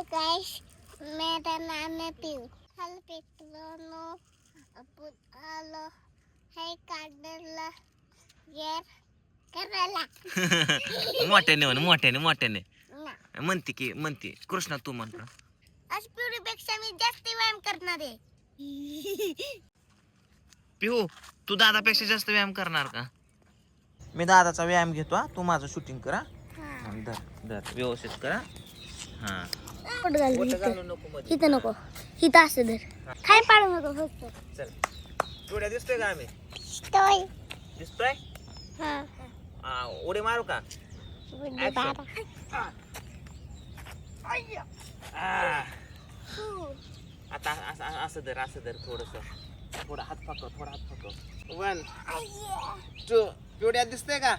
Hello guys, मेरा नाम है पीयू। हेलो पिक्चरों अपन आलो है काढला यर करायला मोठ्याने म्हण मोठ्याने ना म्हणते की म्हणते कृष्णा तू म्हण आज पिऊपेक्षा मी जास्त व्यायाम करणार आहे. पिहू तू दादापेक्षा जास्त व्यायाम करणार का? मी दादाचा व्यायाम घेतो हा, तू माझं शूटिंग करा. धर धर व्यवस्थित करा. हा कुठं घालू बोटं इथं? घालू नको मध्ये. इथं नको, इथं असं धर. काय पाडू नको फक्त. चल डोळ्या दिसतोय का आम्ही? स्टोय दिसतोय. हां उडी मारू का? बुद्धी बारा. आता असं धर थोडस थोडा हात पकव वन टू पिवड्या दिसतंय का?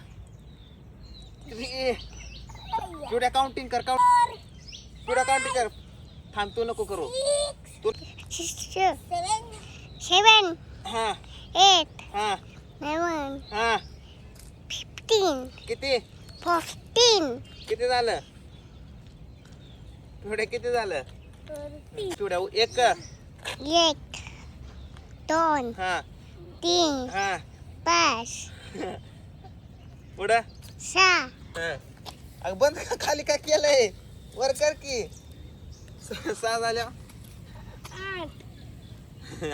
पिवड्या काउंटिंग कर पिवड्या काउंटिंग कर. थांब तू नको करू तू. 7 हा 8 हा 9 हा 15 किती 14 किती झालं? पिवड्या किती झालं? पिवड्या 1 1 2 हा 3 हा 5 पुढं 6 अगं बंद का? खाली काय केलंय? वर कर की. 6 झाल्या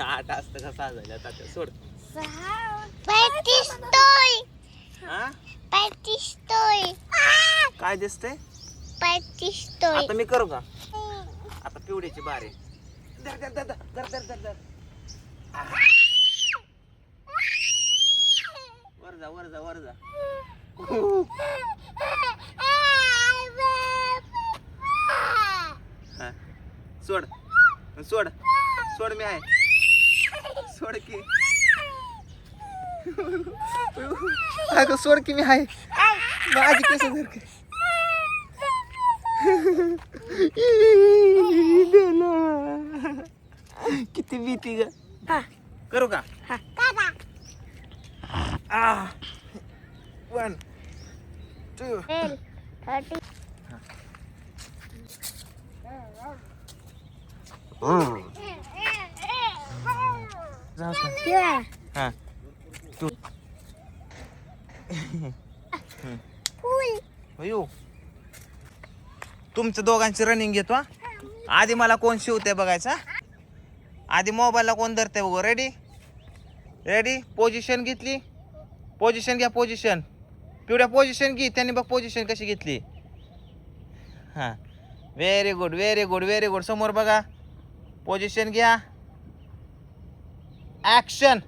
8 असतं का? 6 झाल्या आता सोड. 35 तोय हा 35 तोय काय दिसतंय? 35 तोय. आता मी करू का? आता पिवड्याची बारी. धर धर धर धर धर धर धर. वर जा हा. सोड मी आहे. सोड की. अगं सोड की मी आहे. माझी कसं धर की. किती भीती ग. करू का? 1 2 30 हा तू तुमच्या दोघांची रनिंग घेतो हा. आधी मला कोण शिवते बघायचा. आधी मोबाईलला कोण धरते बघू. रेडी पोझिशन घेतली. पोझिशन घ्या. पोझिशन पिवड्या पोझिशन घे. त्यांनी बघ पोझिशन कशी घेतली. हा व्हेरी गुड. समोर बघा. पोझिशन घ्या. ऍक्शन.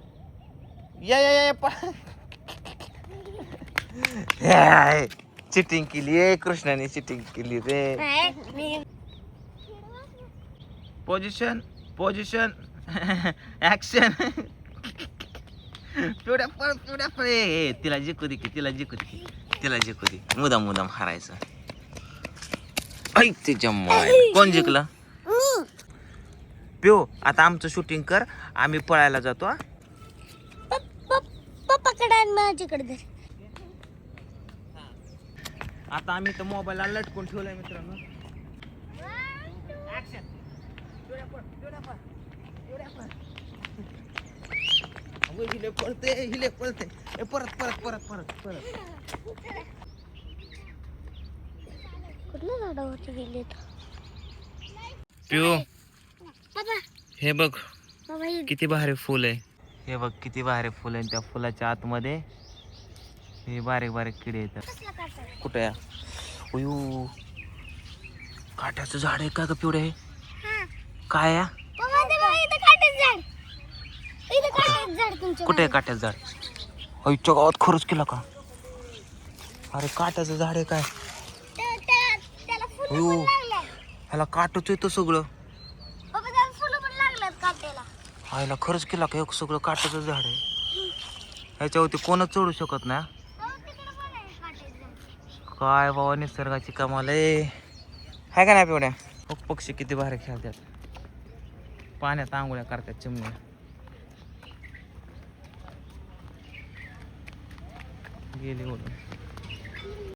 या चिटिंग केली आहे कृष्णाने. चिटिंग केली रे. Position action. पिवड्या पळ. तिला जिंकू दे मुदाम हारायचं. ऐक ते जम्माय. कोण जिंकलं? पिऊ आता आमचं शूटिंग कर. आम्ही पळायला जातो हा. पप्पाकडे आणि माझ्याकडे धर. आता आम्ही तर मोबाईलला लटकून ठेवलाय मित्रांनो. हिले पळते. परत कुठल्या झाडावरती गेले पिऊ बाबा? हे बघ बाबा किती भारी फुल आहे. हे बघ किती भारी फुल आहे. त्या फुलाच्या आतमध्ये हे बारीक किडे येतात. कुठे या? अयो काट्याचं झाड आहे का ग पिवडे? हे काय या? कुठे आहे काट्याचं झाड? आईच्या गावात खरंच केला का? अरे काट्याचं झाड आहे काय? अयो ह्याला काटच येतं सगळं. आईला खरंच केला का? एक सगळं काट्याचं झाड आहे. ह्याच्यावरती कोणच चढू शकत नाही. काय बाबा निसर्गाची कमाल आहे. हाय का नाही पिवड्या? पक्षी किती भारी खेळतात. पाण्यात आंघोळ्या करतात चिमण्या. गेली ओढून.